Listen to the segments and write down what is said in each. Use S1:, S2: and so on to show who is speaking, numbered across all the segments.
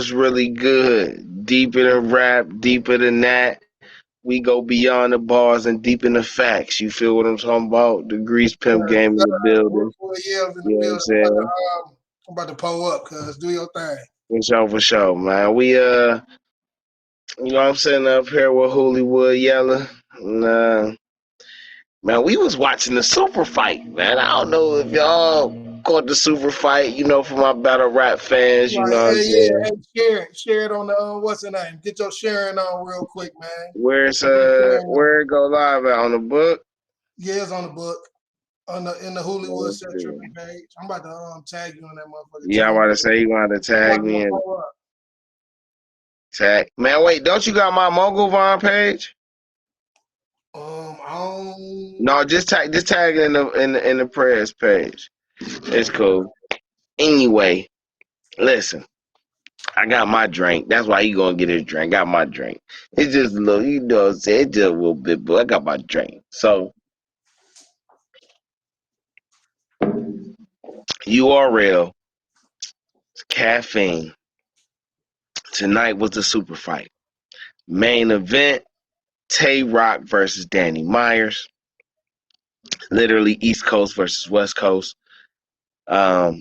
S1: what's really good. Deeper than rap, deeper than that. We go beyond the bars and deep in the facts. You feel what I'm talking about? The Grease Pimp game in the building.
S2: Yeah, in the
S1: You know what I'm
S2: building.
S1: saying?
S2: I'm about to pull up, cuz. Do your thing.
S1: For sure, man. We you know I'm sitting up here with HooliewoodYella. And man, we was watching the super fight, man. I don't know if y'all caught the super fight, you know, for my battle rap fans, you
S2: Like,
S1: know what I'm
S2: hey, yeah,
S1: saying?
S2: hey, share it on the what's the name? Get your sharing on real quick, man.
S1: Where's
S2: Sharing on.
S1: where it go live at on the book?
S2: Yeah, it's on the book. In the Hollywood
S1: Let's
S2: Central
S1: see.
S2: page. I'm about to tag you on that motherfucker
S1: Yeah, I'm
S2: too.
S1: about to say you want to
S2: I'm
S1: tag
S2: about to
S1: me and
S2: pull up.
S1: tag. Man, wait, don't you got my Mogul Vine page?
S2: I don't.
S1: No, just tag it in the prayers page. It's cool. Anyway, listen. I got my drink. That's why he gonna get his drink. I got my drink. It's just a little, you know what I'm saying? It's just a little bit, but I got my drink. So, URL, caffeine. Tonight was the super fight. Main event, Tay Roc versus Danny Meyers. Literally East Coast versus West Coast. The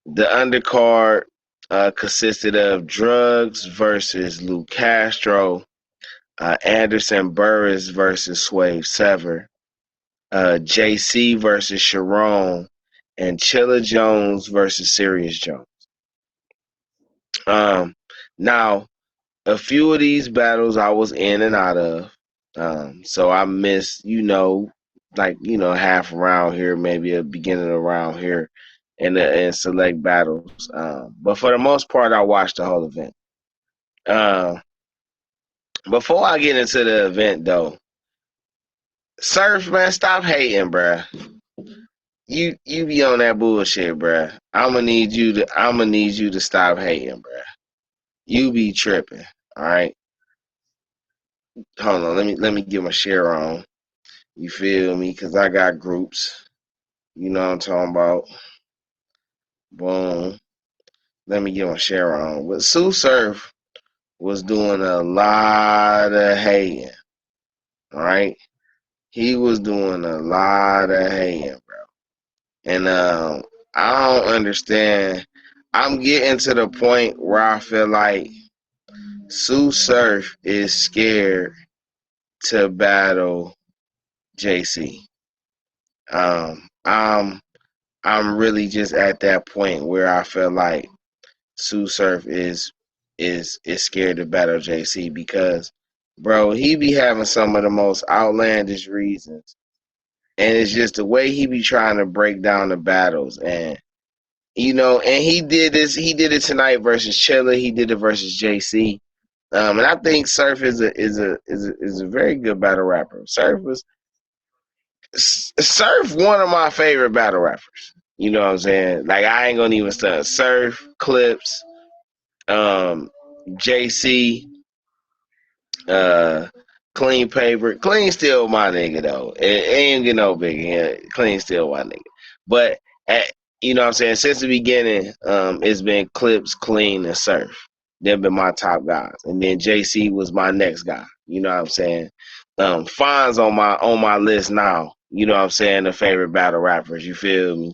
S1: undercard consisted of Drugs versus Lou Castro, Anderson Burris versus Swave Sever, JC versus Sharon, and Chilla Jones versus Serius Jones. Now, a few of these battles I was in and out of. So I missed, half around here, maybe a beginning around here in select battles. But for the most part, I watched the whole event. Before I get into the event, though, Surf, man, stop hating, bruh. You be on that bullshit, bruh. I'ma need you to stop hating, bruh. You be tripping, all right? Hold on, let me get my share on. You feel me? Cause I got groups. You know what I'm talking about. Boom. Let me get my share on. But Sue Surf was doing a lot of hating. All right? He was doing a lot of hating, bro. And I don't understand. I'm getting to the point where I feel like Sue Surf is scared to battle JC. I'm really just at that point where I feel like Sue Surf is scared to battle JC because, bro, he be having some of the most outlandish reasons, and it's just the way he be trying to break down the battles, and and he did this. He did it tonight versus Chilla. He did it versus JC. And I think Surf is a very good battle rapper. Surf one of my favorite battle rappers. You know what I'm saying? Like I ain't gonna even start. Surf, Clips, JC, uh, Clean Paper. Clean still my nigga though. It ain't get no bigger. Yeah, Clean still my nigga. But you know what I'm saying? Since the beginning, it's been Clips, Clean, and Surf. They've been my top guys. And then JC was my next guy. You know what I'm saying? Fonz on my list now. You know what I'm saying? The favorite battle rappers. You feel me?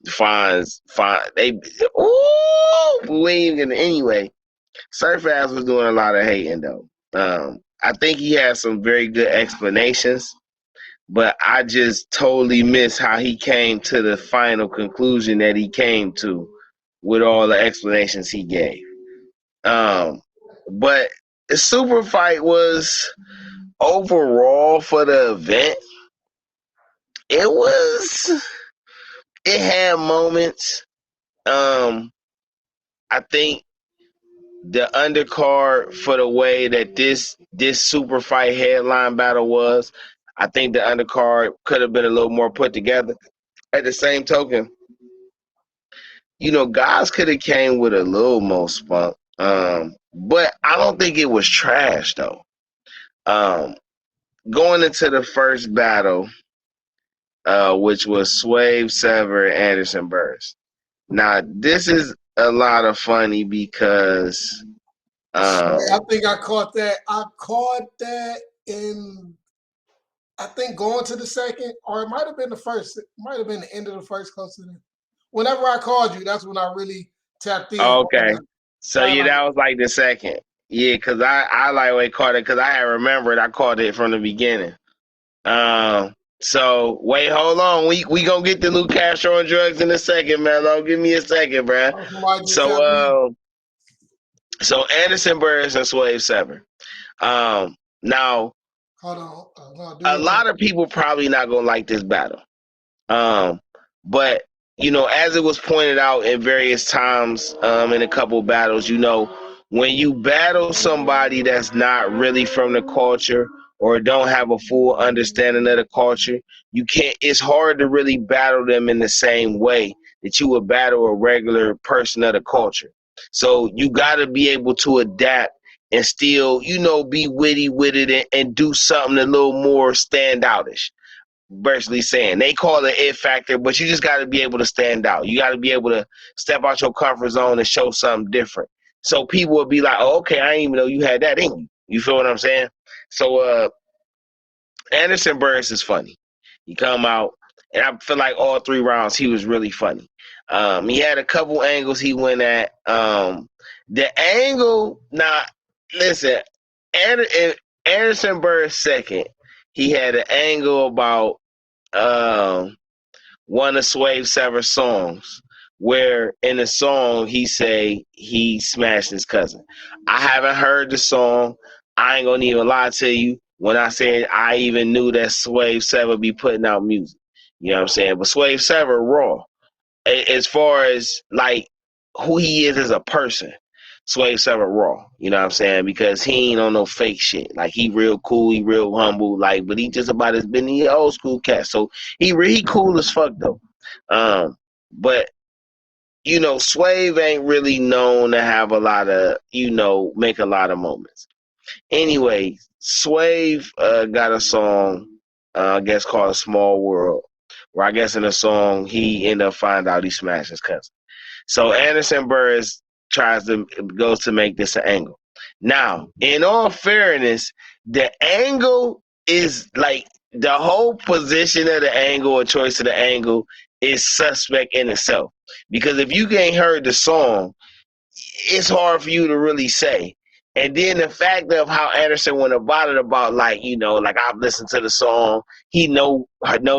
S1: Fonz, they, we ain't gonna, anyway. Surf Ass was doing a lot of hating though. I think he had some very good explanations, but I just totally miss how he came to the final conclusion that he came to with all the explanations he gave. But the super fight was overall for the event. It had moments. I think the undercard for the way that this super fight headline battle was, I think the undercard could have been a little more put together. At the same token, guys could have came with a little more spunk. But I don't think it was trash though. Going into the first battle, which was Swave, Sever, Anderson Burst. Now this is a lot of funny because
S2: I think I caught that. I caught that in, I think, going to the second, or it might have been the first. It might have been the end of the first, close to the. Whenever I called you, that's when I really tapped in.
S1: Okay. So yeah, that was like the second. Yeah, because I like caught it because I had remembered I caught it from the beginning. So wait, hold on. We gonna get the new Castro and drugs in a second, Mello. Give me a second, bruh. So Anderson Burris and Swave Seven. Now
S2: hold on.
S1: A lot of people probably not gonna like this battle. But you know, as it was pointed out in various times, in a couple battles, you know, when you battle somebody that's not really from the culture or don't have a full understanding of the culture, you can't. It's hard to really battle them in the same way that you would battle a regular person of the culture. So you got to be able to adapt and still, you know, be witty with it and do something a little more standoutish. Virtually saying they call it it factor, but you just got to be able to stand out. You got to be able to step out your comfort zone and show something different. So people will be like, "Oh, okay, I didn't even know you had that in you." You feel what I'm saying? So Anderson Burris is funny. He come out, and I feel like all 3 rounds he was really funny. He had a couple angles he went at. The angle, listen, Anderson Burris second. He had an angle about one of Swave Sever's songs, where in the song he say he smashed his cousin. I haven't heard the song. I ain't gonna even lie to you when I said I even knew that Swave Sever be putting out music. You know what I'm saying? But Swave Sever raw. As far as like who he is as a person. Swave Sever raw, you know what I'm saying? Because he ain't on no fake shit. Like he real cool, he real humble, like, but he just about as been the old school cat. So he cool as fuck though. But you know, Swave ain't really known to have a lot of, you know, make a lot of moments. Anyway, Swave got a song, I guess called "A Small World," where I guess in the song he ended up finding out he smashed his cousin. So Anderson Burris goes to make this an angle. Now, in all fairness, the angle is like the whole position of the angle or choice of the angle is suspect in itself. Because if you ain't heard the song, it's hard for you to really say. And then the fact of how Anderson went about it, about like, you know, like I've listened to the song, he know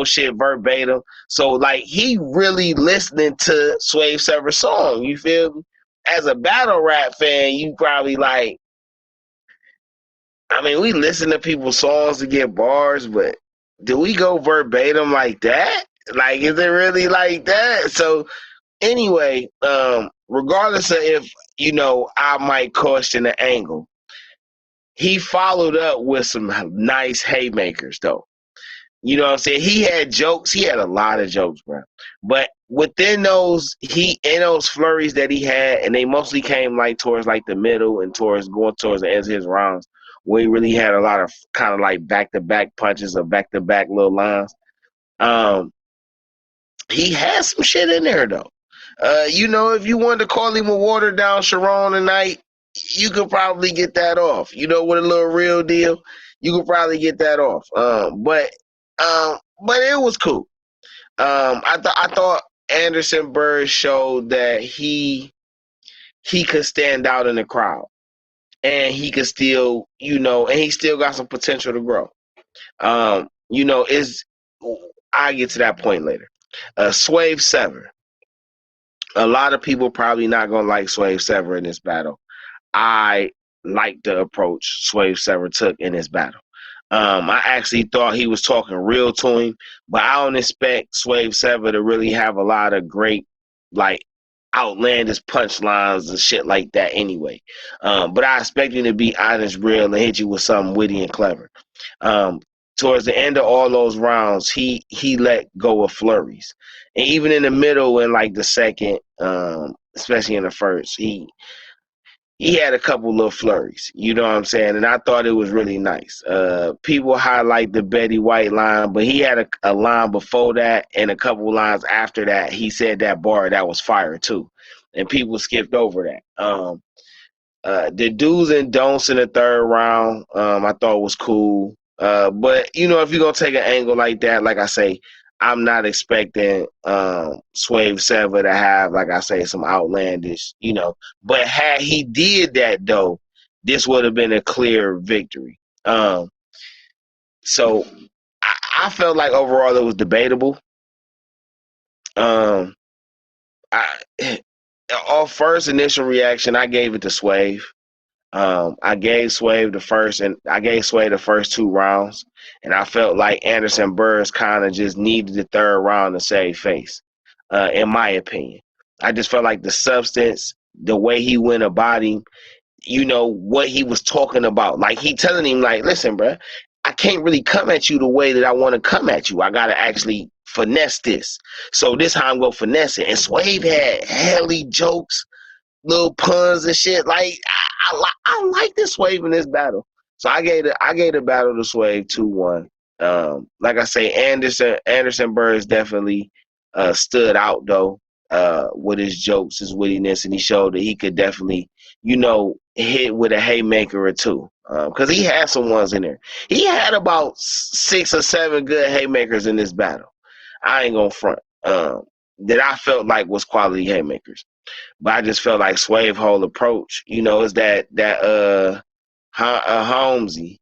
S1: shit verbatim. So like he really listening to Swave Sever's song. You feel me? As a battle rap fan, you probably like, I mean, we listen to people's songs to get bars, but do we go verbatim like that? Like, is it really like that? So anyway, regardless of if, you know, I might question the angle, he followed up with some nice haymakers, though. You know what I'm saying? He had jokes. He had a lot of jokes, bro. But within those, in those flurries that he had, and they mostly came like towards like the middle and going towards the ends of his rounds, where he really had a lot of kind of like back-to-back punches or back-to-back little lines. He had some shit in there, though. You know, if you wanted to call him a watered down Sharon tonight, you could probably get that off. You know, with a little real deal, you could probably get that off. But it was cool. I thought Anderson Burris showed that he could stand out in the crowd, and he could still, you know, and he still got some potential to grow. You know, I get to that point later. Swave Sever. A lot of people probably not gonna like Swave Sever in this battle. I like the approach Swave Sever took in this battle. I actually thought he was talking real to him, but I don't expect Swave Sever to really have a lot of great, like, outlandish punchlines and shit like that anyway. But I expect him to be honest, real, and hit you with something witty and clever. Towards the end of all those rounds, he let go of flurries. And even in the middle and like the second, especially in the first, he had a couple little flurries, you know what I'm saying? And I thought it was really nice. People highlight the Betty White line, but he had a line before that and a couple lines after that. He said that bar that was fire too. And people skipped over that. The do's and don'ts in the third round, I thought was cool. But if you're gonna take an angle like that, like I say, I'm not expecting Swave Sever to have, like I say, some outlandish, But had he did that though, this would have been a clear victory. So I felt like overall it was debatable. Um, off first initial reaction, I gave it to Swave. I gave Swave the first 2 rounds, and I felt like Anderson BARZ kind of just needed the third round to save face. In my opinion, I just felt like the substance, the way he went about him, what he was talking about. Like he telling him, like, listen, bro, I can't really come at you the way that I want to come at you. I gotta actually finesse this. So this how I'm gonna finesse it. And Swave had helly jokes, little puns and shit. Like I like this Swave in this battle. So I gave the battle to Swave 2-1. Like I say, Anderson BARZ definitely stood out though, with his jokes, his wittiness, and he showed that he could definitely, hit with a haymaker or two. Because he had some ones in there. He had about 6 or 7 good haymakers in this battle. I ain't gonna front. That I felt like was quality haymakers. But I just felt like Swave whole approach, is that Holmesy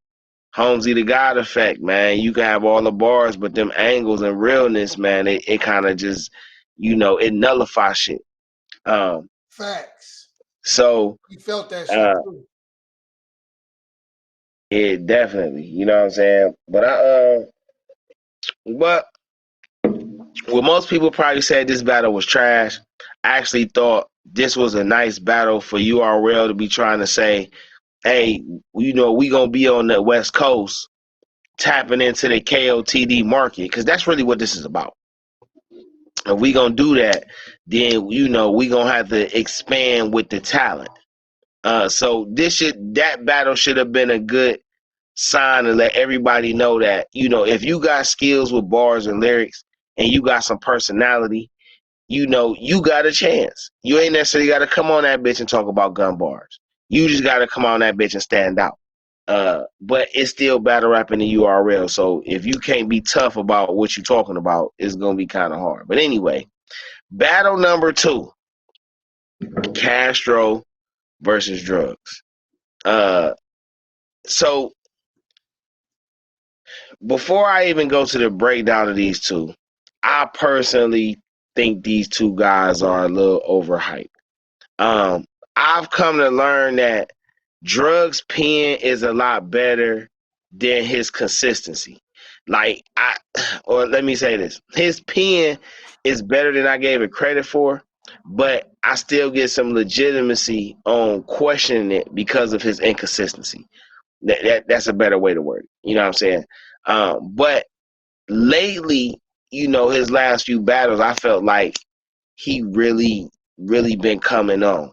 S1: the God effect, man. You can have all the bars, but them angles and realness, man, it kind of just, it nullifies shit.
S2: Facts.
S1: So
S2: you felt that shit too.
S1: Yeah, definitely. You know what I'm saying? But what most people probably said this battle was trash. I actually thought this was a nice battle for URL to be trying to say, hey, we gonna be on the West Coast tapping into the KOTD market, because that's really what this is about. If we gonna do that, then we gonna have to expand with the talent. So that battle should have been a good sign to let everybody know that, if you got skills with bars and lyrics and you got some personality, you got a chance. You ain't necessarily got to come on that bitch and talk about gun bars. You just got to come on that bitch and stand out. But it's still battle rapping the URL. So if you can't be tough about what you're talking about, it's going to be kind of hard. But anyway, battle number 2, Castro versus Drugs. So before I even go to the breakdown of these two, I personally think these two guys are a little overhyped. I've come to learn that Drugs' pen is a lot better than his consistency. Or let me say this: his pen is better than I gave it credit for, but I still get some legitimacy on questioning it because of his inconsistency. That's a better way to word it. You know what I'm saying? But lately, his last few battles, I felt like he really, really been coming on.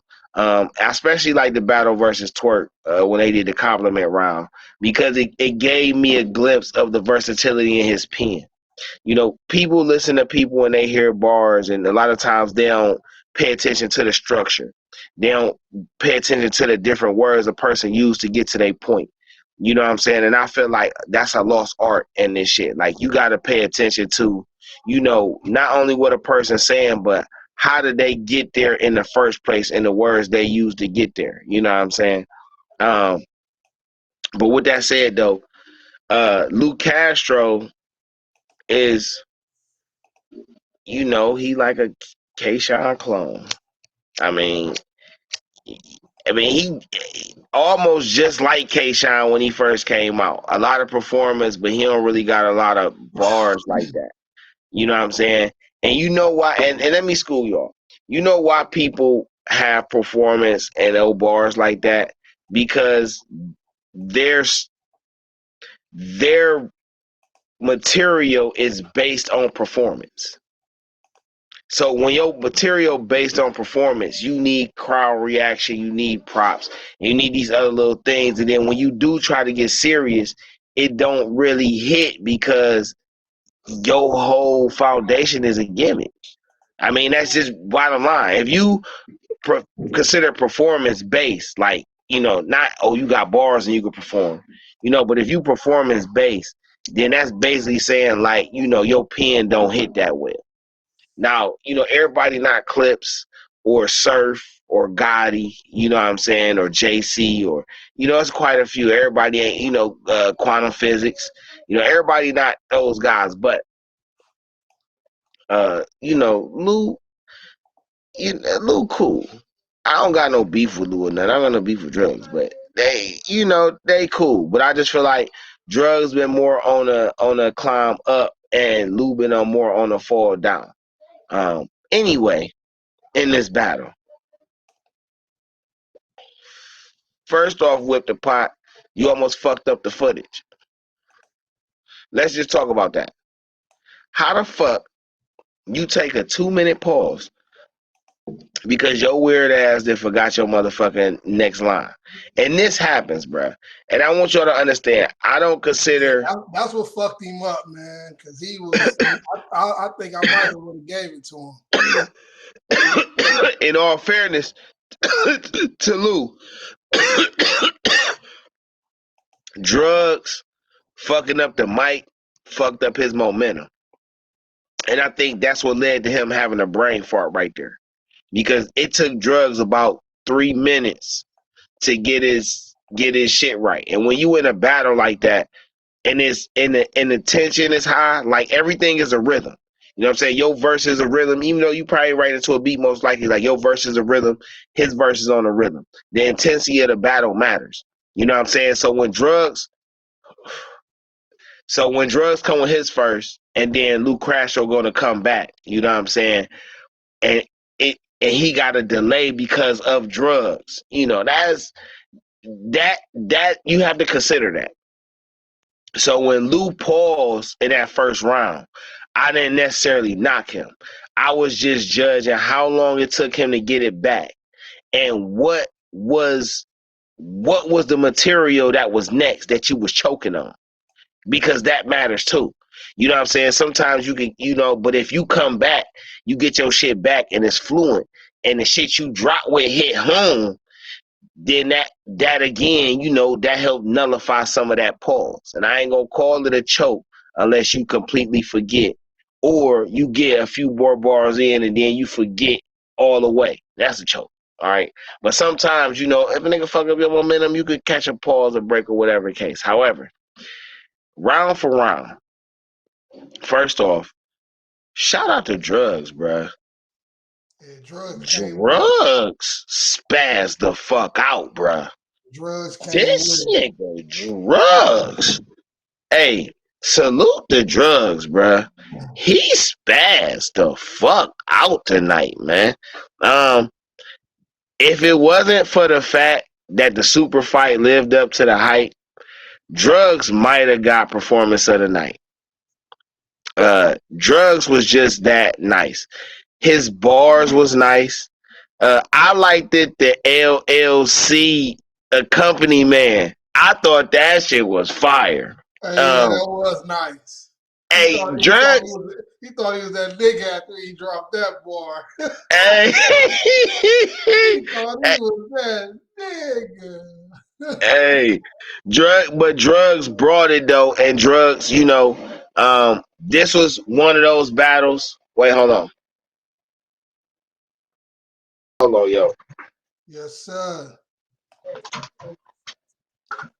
S1: Especially like the battle versus Twerk when they did the compliment round, because it gave me a glimpse of the versatility in his pen. People listen to people when they hear bars, and a lot of times they don't pay attention to the structure. They don't pay attention to the different words a person used to get to their point. You know what I'm saying? And I feel like that's a lost art in this shit. Like, you got to pay attention to, not only what a person's saying, but how did they get there in the first place and the words they used to get there. You know what I'm saying? But with that said, though, Luke Castro is, he like a K-Shine clone. I mean, he almost just like K-Shine when he first came out. A lot of performance, but he don't really got a lot of bars like that. You know what I'm saying? And you know why? And let me school y'all. You know why people have performance and no bars like that? Because their material is based on performance. So when your material based on performance, you need crowd reaction, you need props, you need these other little things. And then when you do try to get serious, it don't really hit because your whole foundation is a gimmick. I mean, that's just bottom line. If you consider performance based, like not, oh, you got bars and you can perform, but if you performance based, then that's basically saying like, your pen don't hit that well. Now, everybody not Clips or Surf or Gotti, you know what I'm saying, or JC, or, it's quite a few. Everybody ain't, quantum physics, everybody not those guys, but, Lou, Lou cool. I don't got no beef with Lou or nothing. I don't got no beef with Drugs, but they cool. But I just feel like Drugs been more on a climb up, and Lou been more on a fall down. Anyway, in this battle, first off, Whip the Pot, you almost fucked up the footage. Let's just talk about that. How the fuck you take a 2-minute pause because your weird ass did forgot your motherfucking next line? And this happens, bruh. And I want y'all to understand, I don't consider...
S2: That's what fucked him up, man, because he was... I think I might have would have gave it to
S1: him. In all fairness to Lou, Drugs fucking up the mic fucked up his momentum. And I think that's what led to him having a brain fart right there. Because it took Drugs about 3 minutes to get his shit right. And when you in a battle like that, and the tension is high, like everything is a rhythm. You know what I'm saying? Your verse is a rhythm, even though you probably write into a beat most likely, like your verse is a rhythm, his verse is on a rhythm. The intensity of the battle matters. You know what I'm saying? So when Drugs come with his first, and then Lou Crasho gonna come back, you know what I'm saying? And he got a delay because of Drugs. That you have to consider that. So when Lou paused in that first round, I didn't necessarily knock him. I was just judging how long it took him to get it back, and what was the material that was next that you was choking on, because that matters too. You know what I'm saying? Sometimes you can, but if you come back, you get your shit back and it's fluent, and the shit you drop with hit home, then that again, that helped nullify some of that pause. And I ain't gonna call it a choke unless you completely forget, or you get a few more bars in and then you forget all the way. That's a choke. All right. But sometimes, if a nigga fuck up your momentum, you could catch a pause or break or whatever the case. However, round for round, first off, shout out to Drugs, bruh.
S2: Yeah, Drugs
S1: spazzed the fuck out, bruh.
S2: Drugs came
S1: this nigga Drugs. Hey, salute the Drugs, bruh. He spazzed the fuck out tonight, man. If it wasn't for the fact that the SuperFight lived up to the hype, Drugs might have got performance of the night. Drugs was just that nice. His bars was nice. I liked it, the LLC company man. I thought that shit was fire.
S2: Yeah, that was nice.
S1: He
S2: thought he was that nigga after he dropped that bar.
S1: Hey.
S2: He thought he was that nigga.
S1: Hey, Drugs brought it though, and Drugs, this was one of those battles. Wait, hold on. Hold on, yo.
S2: Yes, sir.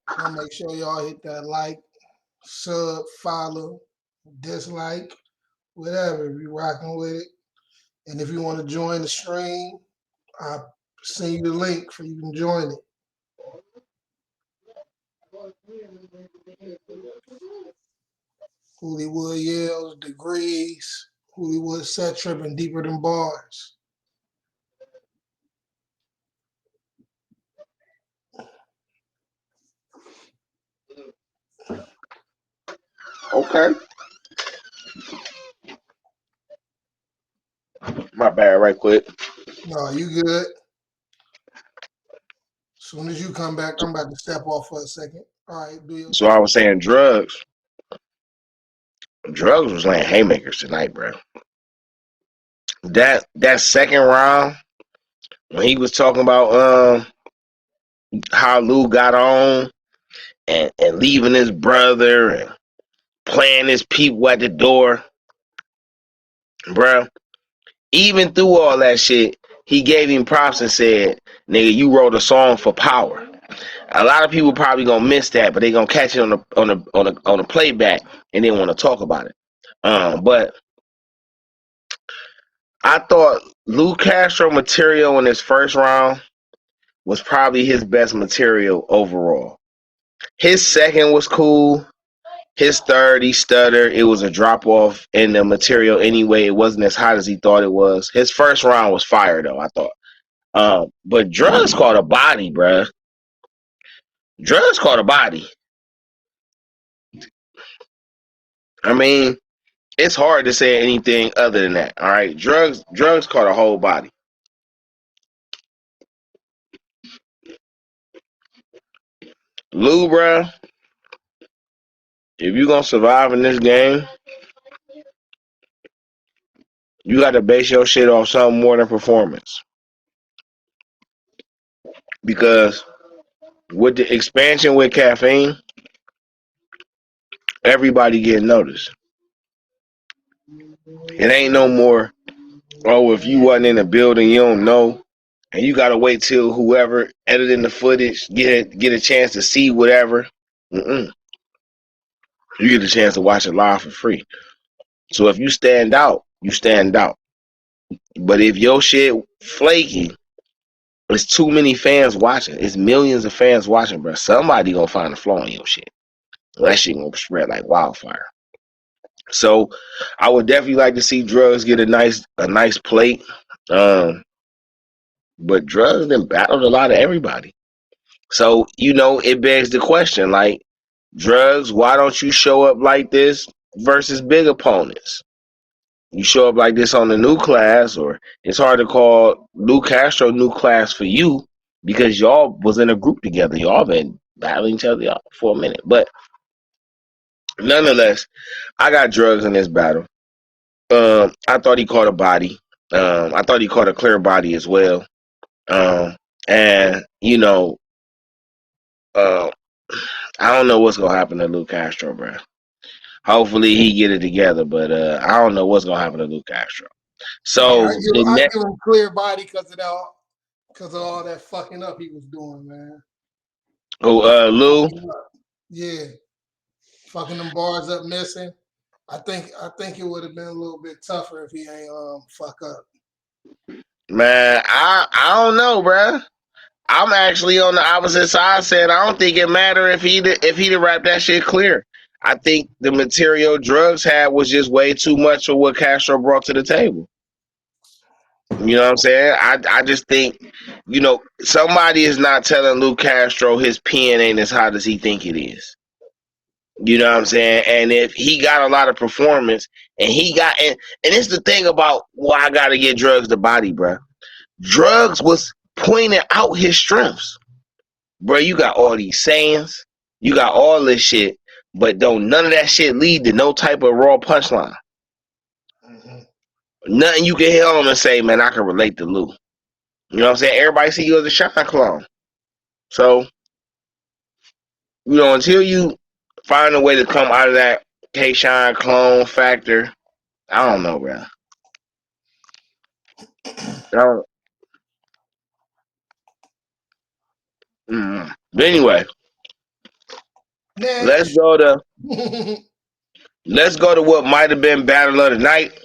S2: I'll make sure y'all hit that like, sub, follow, dislike, whatever, if you're rocking with it. And if you want to join the stream, I'll send you the link for you can join it. HooliewoodYella, Degrees, Hooliewood Set Trip, and DeeperThanBarz.
S1: Okay. My bad, right quick.
S2: No, you good. As soon as you come back, I'm about to step off for a second. All right, do your
S1: So I was saying Drugs. Drugs was laying haymakers tonight, bro. That second round, when he was talking about how Lou got on and leaving his brother and playing his people at the door, bruh. Even through all that shit, he gave him props and said, "Nigga, you wrote a song for power." A lot of people probably gonna miss that, but they gonna catch it on the playback and then want to talk about it. But I thought Lou Castro material in his first round was probably his best material overall. His second was cool. His third, he stuttered. It was a drop off in the material anyway. It wasn't as hot as he thought it was. His first round was fire though, I thought. But Drugs caught a body, bruh. Drugs caught a body. I mean, it's hard to say anything other than that. All right, drugs caught a whole body. Lou, bruh, if you gonna survive in this game, you got to base your shit off something more than performance. Because with the expansion with caffeine, everybody getting noticed. It ain't no more, oh, if you wasn't in the building, you don't know. And you gotta wait till whoever editing the footage get a chance to see whatever. You get a chance to watch it live for free. So if you stand out, you stand out. But if your shit flaky, it's too many fans watching. It's millions of fans watching, bro. Somebody gonna find a flaw in your shit. That shit gonna spread like wildfire. So I would definitely like to see Drugs get a nice plate. But Drugs then battled a lot of everybody. So, it begs the question, like, Drugs, why don't you show up like this versus big opponents? You show up like this on the new class, or it's hard to call Lou Castro new class for you because y'all was in a group together. Y'all been battling each other for a minute. But nonetheless, I got Drugs in this battle. I thought he caught a body. I thought he caught a clear body as well. And I don't know what's gonna happen to Lou Castro, bro. Hopefully he get it together, but I don't know what's gonna happen to Lou Castro. So
S2: I give him clear body because of all that fucking up he was doing, man.
S1: Oh, Lou.
S2: Yeah, fucking them bars up missing. I think it would have been a little bit tougher if he ain't fuck up.
S1: Man, I don't know, bro. I'm actually on the opposite side, saying I don't think it matter if he'd rap that shit clear. I think the material Drugs had was just way too much for what Castro brought to the table. You know what I'm saying? I just think, somebody is not telling Lou Castro his pen ain't as hot as he think it is. You know what I'm saying? And if he got a lot of performance, and it's the thing about why I gotta get Drugs the body, bro. Drugs was pointing out his strengths. Bro, you got all these sayings, you got all this shit, but don't none of that shit lead to no type of raw punchline. Nothing you can hear on and say, man, I can relate to Lou. You know what I'm saying? Everybody see you as a Shine clone. So, until you find a way to come out of that K-Shine clone factor, I don't know, bro. But anyway, let's go to what might have been battle of the night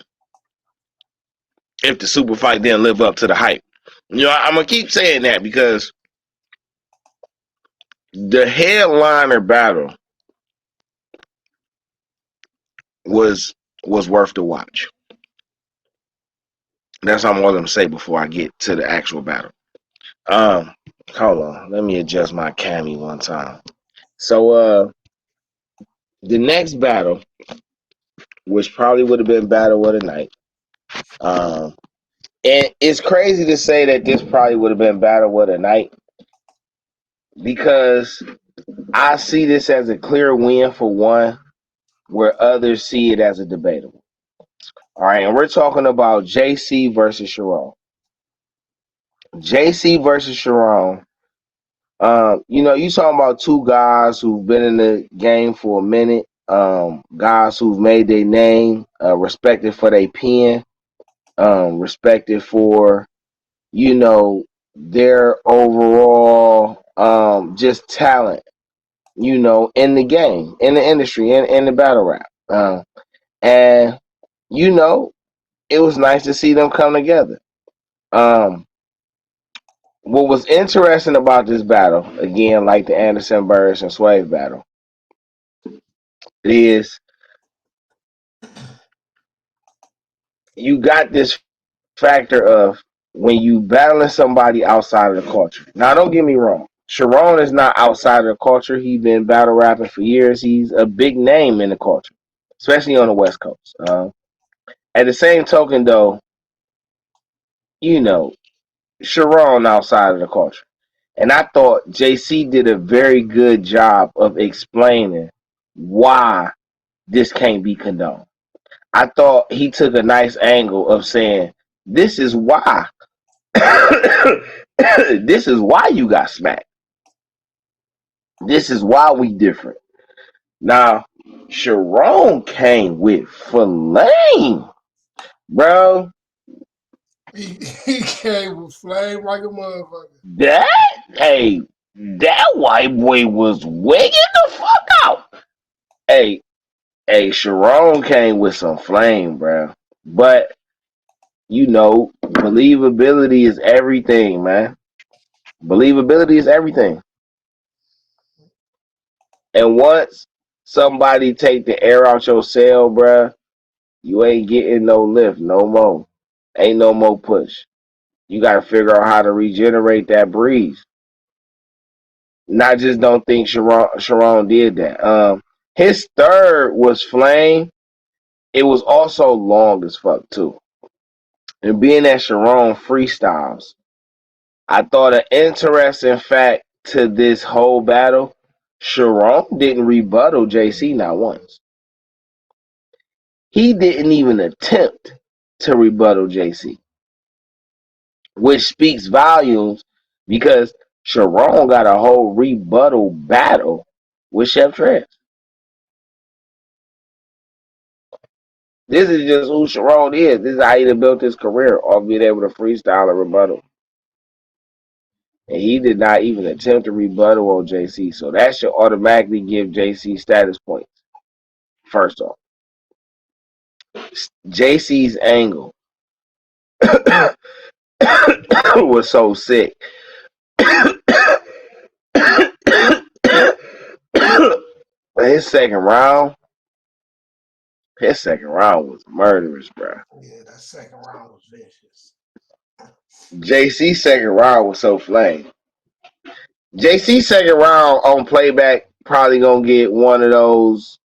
S1: if the super fight didn't live up to the hype. I'm gonna keep saying that because the headliner battle was worth the watch. That's all I'm gonna say before I get to the actual battle. Hold on, let me adjust my cami one time. So the next battle, which probably would have been battle of the night. And it's crazy to say that this probably would have been battle of the night because I see this as a clear win for one, where others see it as a debatable. All right, and we're talking about JC versus Sharon. JC versus Sharon You talking about two guys who've been in the game for a minute. Guys who've made their name, respected for their pen, respected for their overall just talent. In the game, in the industry, in the battle rap. And it was nice to see them come together. Um, what was interesting about this battle, again, like the Anderson BARZ and Swave battle, is you got this factor of when you battling somebody outside of the culture. Now, don't get me wrong. Sharon is not outside of the culture. He's been battle rapping for years. He's a big name in the culture, especially on the West Coast. At the same token, though, you know, Sharon outside of the culture. And I thought JC did a very good job of explaining why this can't be condoned. I thought he took a nice angle of saying, this is why. This is why you got smacked. This is why we different. Now, Sharon came with flame, bro.
S2: He came with flame like a motherfucker.
S1: That white boy was wigging the fuck out. Hey, Sharon came with some flame, bro. But believability is everything, man. Believability is everything. And once somebody take the air out your cell, bruh, you ain't getting no lift no more. Ain't no more push. You got to figure out how to regenerate that breeze. Not just don't think Sharon did that. His third was flame. It was also long as fuck too. And being that Sharon freestyles, I thought an interesting fact to this whole battle, Sharon didn't rebuttal JC not once. He didn't even attempt to rebuttal JC, which speaks volumes because Sharon got a whole rebuttal battle with Chef Trez. This is just who Sharon is. This is how he built his career off being able to freestyle a rebuttal. And he did not even attempt to rebuttal on JC. So that should automatically give JC status points. First off, JC's angle was so sick. His second round was murderous, bro.
S2: Yeah, that second round was vicious.
S1: JC's second round was so flame. JC's second round on playback probably gonna get one of those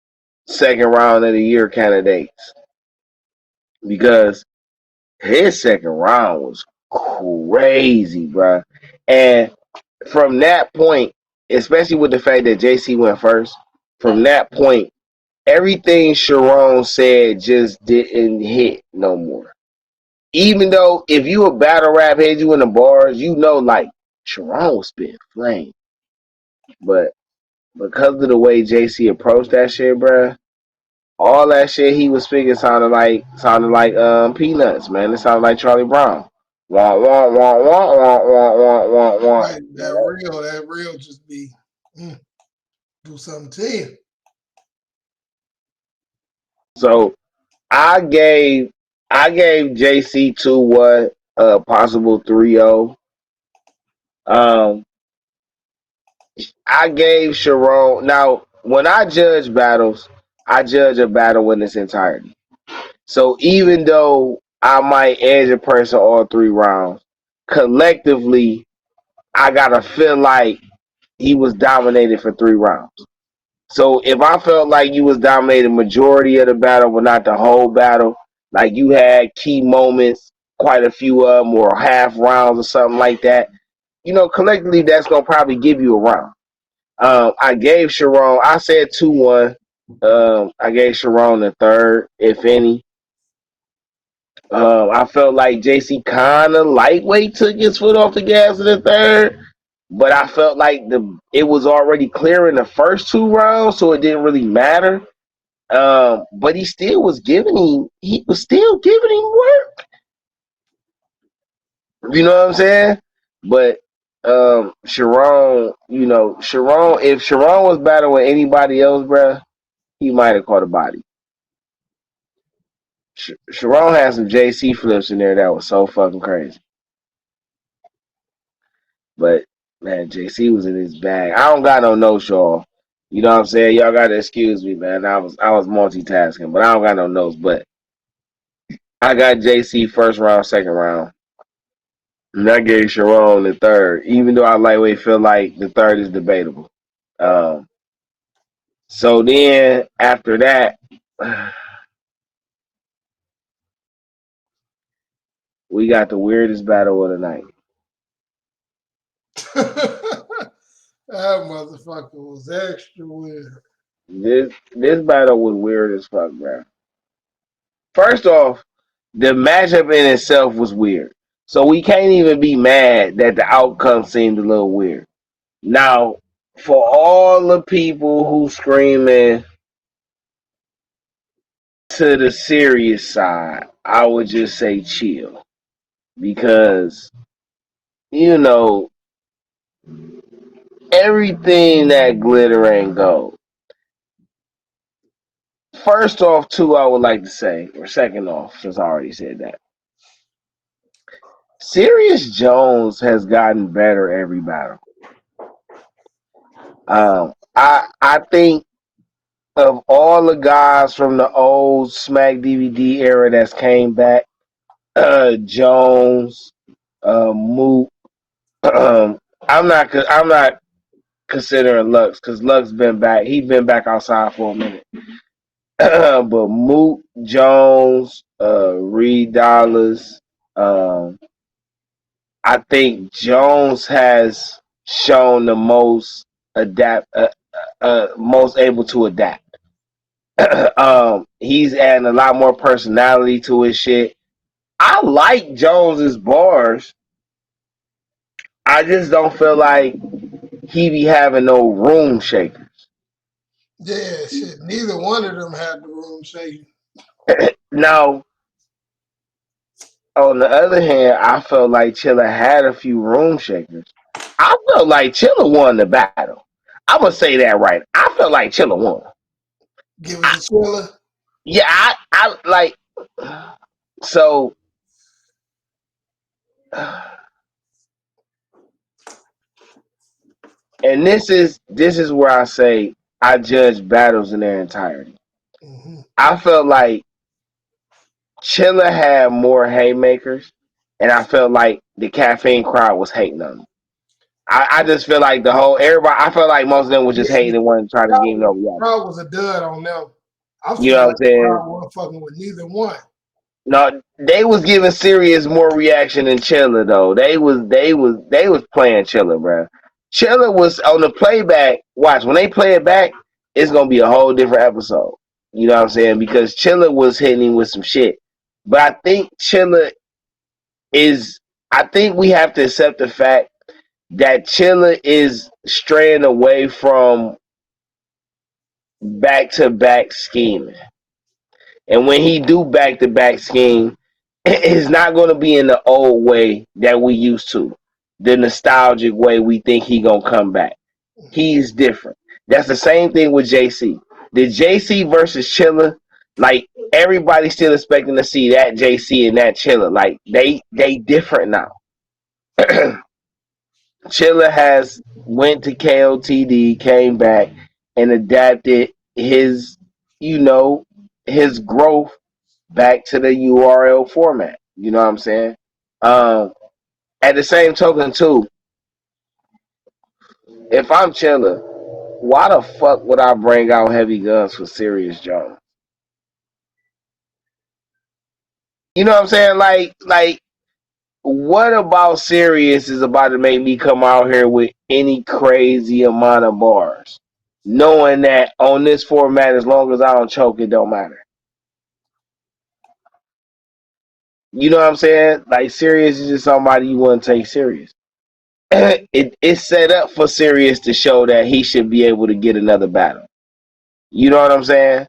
S1: second round of the year candidates because his second round was crazy, bro. And from that point, especially with the fact that JC went first, from that point, everything Sharon said just didn't hit no more. Even though if you a battle rap head, you in the bars, like Sharon was spitting flame. But because of the way JC approached that shit, bruh, all that shit he was speaking sounded like Peanuts, man. It sounded like Charlie Brown. Wah wah wah wah wah wah wah wah wah.
S2: Like, that real just be do something to you.
S1: So I gave JC 2-1, possible 3-0. I gave Sharon. Now, when I judge battles, I judge a battle in its entirety. So even though I might edge a person all 3 rounds, collectively, I gotta feel like he was dominated for 3 rounds. So if I felt like you was dominated majority of the battle, but not the whole battle, like you had key moments, quite a few of them, or half rounds or something like that, collectively that's gonna probably give you a round. I gave Sharon, I said 2-1. I gave Sharon the third, if any. I felt like JC kind of lightweight took his foot off the gas in the third. but I felt like it was already clear in the first 2 rounds, so it didn't really matter. But he still was giving him work. You know what I'm saying? But Sharon, if Sharon was battling anybody else, bruh, he might have caught a body. Sharon had some JC flips in there that was so fucking crazy. But man, JC was in his bag. I don't got no notes, y'all. You know what I'm saying? Y'all gotta excuse me, man. I was multitasking, but I don't got no notes. But I got JC first round, second round. And I gave Sharon the third, even though I lightweight feel like the third is debatable. So then after that, we got the weirdest battle of the night.
S2: That motherfucker was extra weird.
S1: This battle was weird as fuck, bro. First off, the matchup in itself was weird. So we can't even be mad that the outcome seemed a little weird. Now, for all the people who screaming to the serious side, I would just say chill. Because, everything that glitter ain't gold. First off, too, I would like to say, or second off, since I already said that, Serius Jones has gotten better every battle. I think of all the guys from the old Smack DVD era that's came back, Jones, Moot. I'm not considering Lux because Lux been back. He's been back outside for a minute. But Moot, Jones, Reed Dollars. I think Jones has shown the most most able to adapt. He's adding a lot more personality to his shit. I like Jones's bars. I just don't feel like he be having no room shakers.
S2: Yeah, shit. Neither one of them had the room shaking.
S1: Now, on the other hand, I felt like Chilla had a few room shakers. I felt like Chilla won the battle. I'm gonna say that right. I felt like Chilla won.
S2: Give it to Chilla.
S1: Yeah, I like. So, and this is where I say I judge battles in their entirety. Mm-hmm. I felt like Chilla had more haymakers, and I felt like the caffeine crowd was hating on him. I just feel like everybody. I felt like most of them was just hating and wanting to try to give him no reaction.
S2: Crowd was a dud on them. I feel
S1: you know
S2: like
S1: what I'm saying?
S2: The crowd wasn't fucking with neither one.
S1: No, they was giving Serious more reaction than Chilla though. They was playing Chilla, bro. Chilla was on the playback. Watch when they play it back, it's gonna be a whole different episode. You know what I'm saying? Because Chilla was hitting him with some shit. But I think Chilla is. I think we have to accept the fact that Chilla is straying away from back-to-back scheming. And when he do back-to-back scheme, it's not going to be in the old way that we used to. The nostalgic way we think he going to come back. He's different. That's the same thing with JC. The JC versus Chilla, like everybody's still expecting to see that JC and that Chilla. Like they different now. Chilla has went to KOTD, came back, and adapted his growth back to the URL format. You know what I'm saying? At the same token, too, if I'm Chilla, why the fuck would I bring out heavy guns for Serius Jones? You know what I'm saying? Like, what about Serius is about to make me come out here with any crazy amount of bars, knowing that on this format, as long as I don't choke, it don't matter. You know what I'm saying? Like, Serius is just somebody you want to take serious. it's set up for Serius to show that he should be able to get another battle. You know what I'm saying?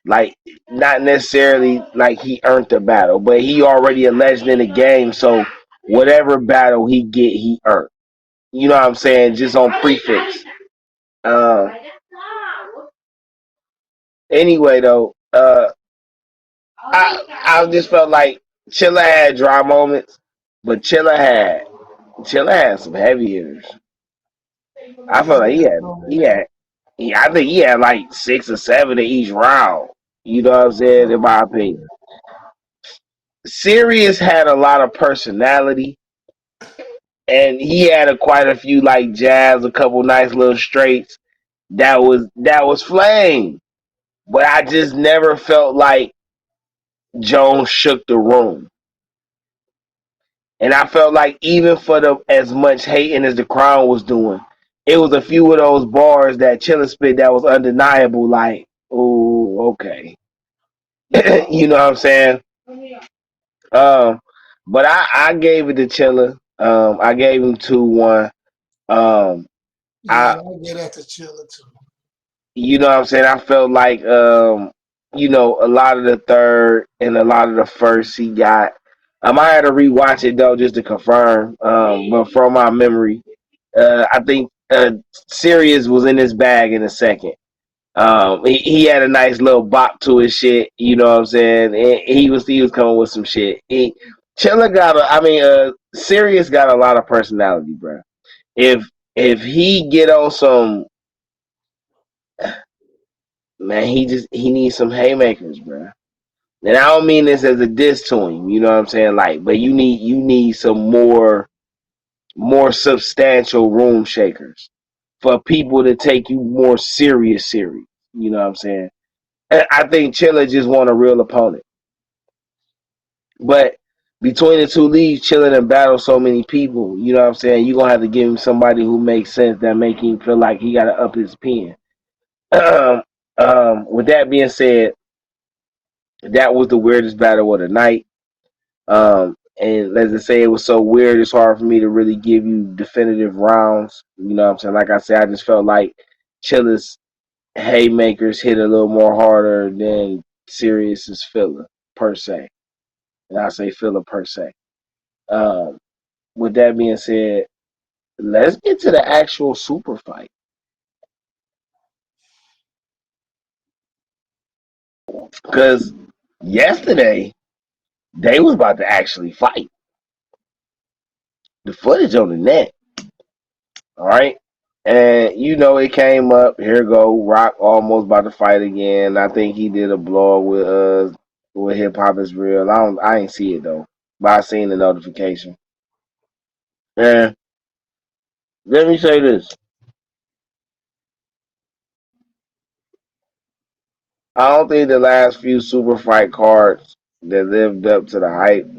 S1: Like, not necessarily like he earned the battle, but he already a legend in the game, so whatever battle he get, he earned. You know what I'm saying? Just on prefix. Uh, anyway, though, I just felt like Chilla had dry moments, but Chilla had some heavy hitters. I felt like I think he had like 6 or 7 in each round. You know what I'm saying? In my opinion, Serius had a lot of personality, and he had quite a few like jabs, a couple nice little straights. That was flame, but I just never felt like Jones shook the room. And I felt like even for the as much hating as the Crown was doing, it was a few of those bars that Chilla spit that was undeniable. Like, oh, okay, you know what I'm saying? Um, but I gave it to Chilla. I gave him 2-1.
S2: Yeah,
S1: I
S2: I get that to Chilla too.
S1: You know what I'm saying? I felt like a lot of the third and a lot of the first he got. I had to rewatch it though just to confirm. But from my memory, I think Serious was in his bag in a second. He had a nice little bop to his shit. You know what I'm saying? And he was coming with some shit. Chilla Serious got a lot of personality, bro. If he get on some, man, he needs some haymakers, bro. And I don't mean this as a diss to him, you know what I'm saying? Like, but you need some more substantial room shakers for people to take you more serious. You know what I'm saying? And I think Chilla just want a real opponent. But between the two leagues, Chilla done battle so many people, you know what I'm saying? You're gonna have to give him somebody who makes sense, that make him feel like he gotta up his pen. With that being said, that was the weirdest battle of the night. And as I say, it was so weird, it's hard for me to really give you definitive rounds. You know what I'm saying? Like I said, I just felt like Chilla's haymakers hit a little more harder than Serious's filler, per se. And I say filler per se. Um, with that being said, let's get to the actual super fight. Because yesterday, they was about to actually fight. The footage on the net. All right. And it came up. Here go Rock almost about to fight again. I think he did a blow with Hip Hop is Real. I ain't see it though, but I seen the notification. And let me say this: I don't think the last few super fight cards that lived up to the hype.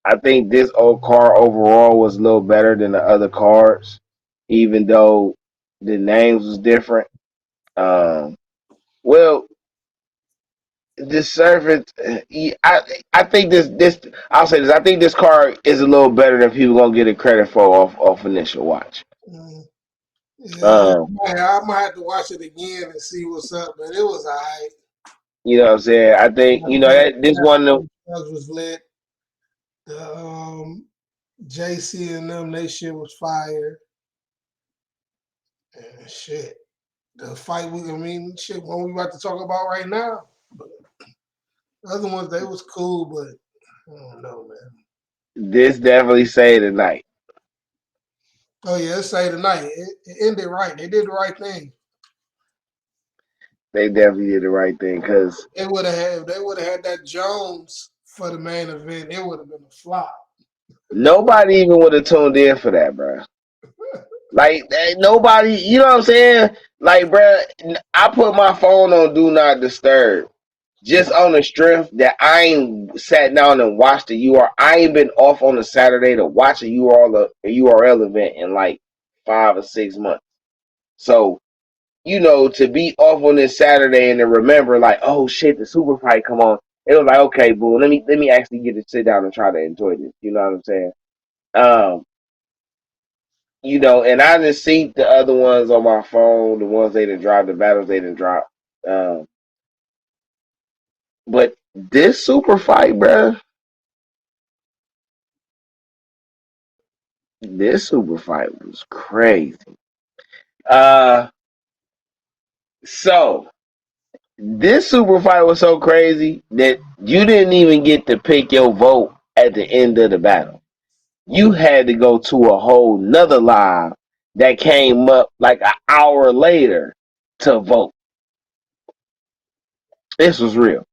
S1: I think this old card overall was a little better than the other cards, even though the names was different. Um, well, the surface, I think this I'll say this. I think this card is a little better than people gonna get it credit for off initial watch.
S2: Mm. Yeah,
S1: Um,
S2: I might have to watch it again and see what's up, but it was alright.
S1: you know what I'm saying? I think that this one of
S2: Was lit. The JC and them, they shit was fire. And shit. The fight shit, what we about to talk about right now. But the other ones, they was cool, but I don't know, man.
S1: this definitely say tonight.
S2: Oh yeah, let's say tonight. It ended right. They did the right thing.
S1: They definitely did the right thing because
S2: They would have had that Jones for the main event, it would have been a flop.
S1: nobody even would have tuned in for that, bro. Like nobody, you know what I'm saying? Like, bro, I put my phone on Do Not Disturb just on the strength that I ain't sat down and watched the URL. I ain't been off on a Saturday to watch a URL event in like 5 or 6 months. So, to be off on this Saturday and to remember like, oh shit, the super fight come on. It was like, okay, boo, let me actually get to sit down and try to enjoy this. You know what I'm saying? Um, you know, and I didn't see the other ones on my phone, the ones they didn't drop, the battles they didn't drop. But this super fight, bruh, this super fight was crazy. So this super fight was so crazy that you didn't even get to pick your vote at the end of the battle. You had to go to a whole nother live that came up like an hour later to vote. This was real.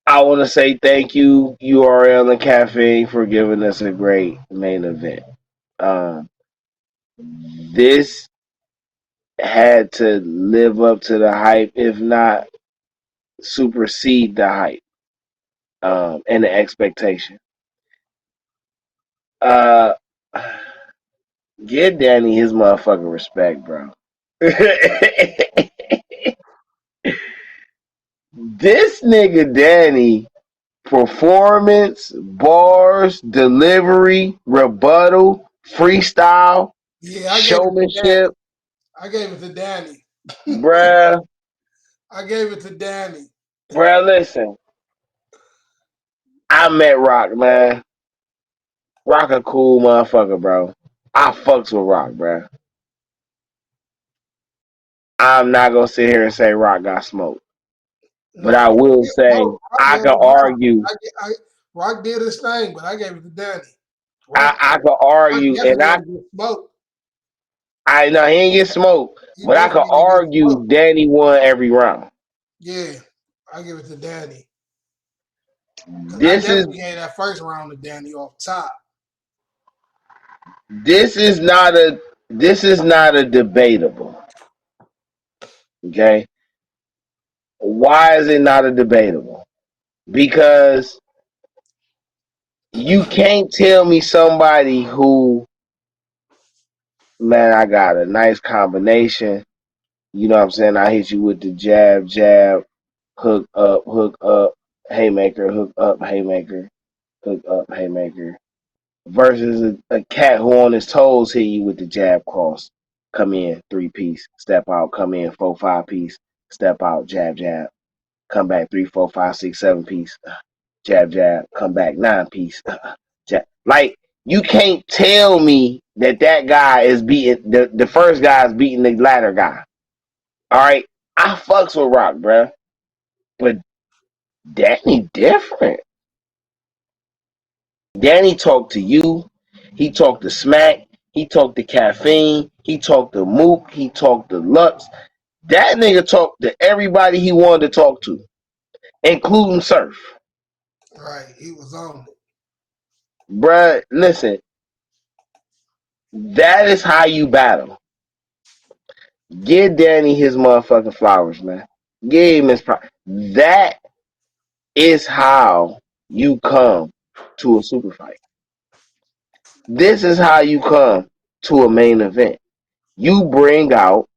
S1: I want to say thank you, URL and Caffeine, for giving us a great main event. This had to live up to the hype, if not supersede the hype and the expectation. Give Danny his motherfucking respect, bro. This nigga Danny, performance, bars, delivery, rebuttal, freestyle,
S2: Yeah,
S1: showmanship,
S2: I gave it to Danny.
S1: bruh.
S2: I gave it to Danny.
S1: Bruh, listen. I met Rock, man. Rock a cool motherfucker, bro. I fucks with Rock, bruh. I'm not gonna sit here and say Rock got smoked. But
S2: No,
S1: I will say I can argue.
S2: Rock did his thing, but I gave it to Danny.
S1: I can argue, and I know he ain't get smoked, but I can argue Danny won every round.
S2: Yeah, I give it to Danny.
S1: This
S2: I definitely gave that first round to Danny off top.
S1: This is not a debatable. Okay? Why is it not a debatable? Because you can't tell me somebody who, man, I got a nice combination. You know what I'm saying? I hit you with the jab, hook up, haymaker, hook up, haymaker, hook up, haymaker. Versus a cat who on his toes hit you with the jab cross. Come in, 3-piece, step out, come in, 4-5-piece, step out, jab, come back, 3-4-5-6-7-piece, jab, come back, 9-piece, jab. Like, you can't tell me that guy is beating, the first guy is beating the latter guy. All right? I fucks with Rock, bruh. But Danny different. Danny talked to you. He talked to Smack. He talked to Caffeine. He talked to Mook. He talked to Lux. That nigga talked to everybody he wanted to talk to, including Surf.
S2: Right, he was on it.
S1: Bruh, listen. That is how you battle. Give Danny his motherfucking flowers, man. Give him his props. That is how you come to a super fight. This is how you come to a main event. You bring out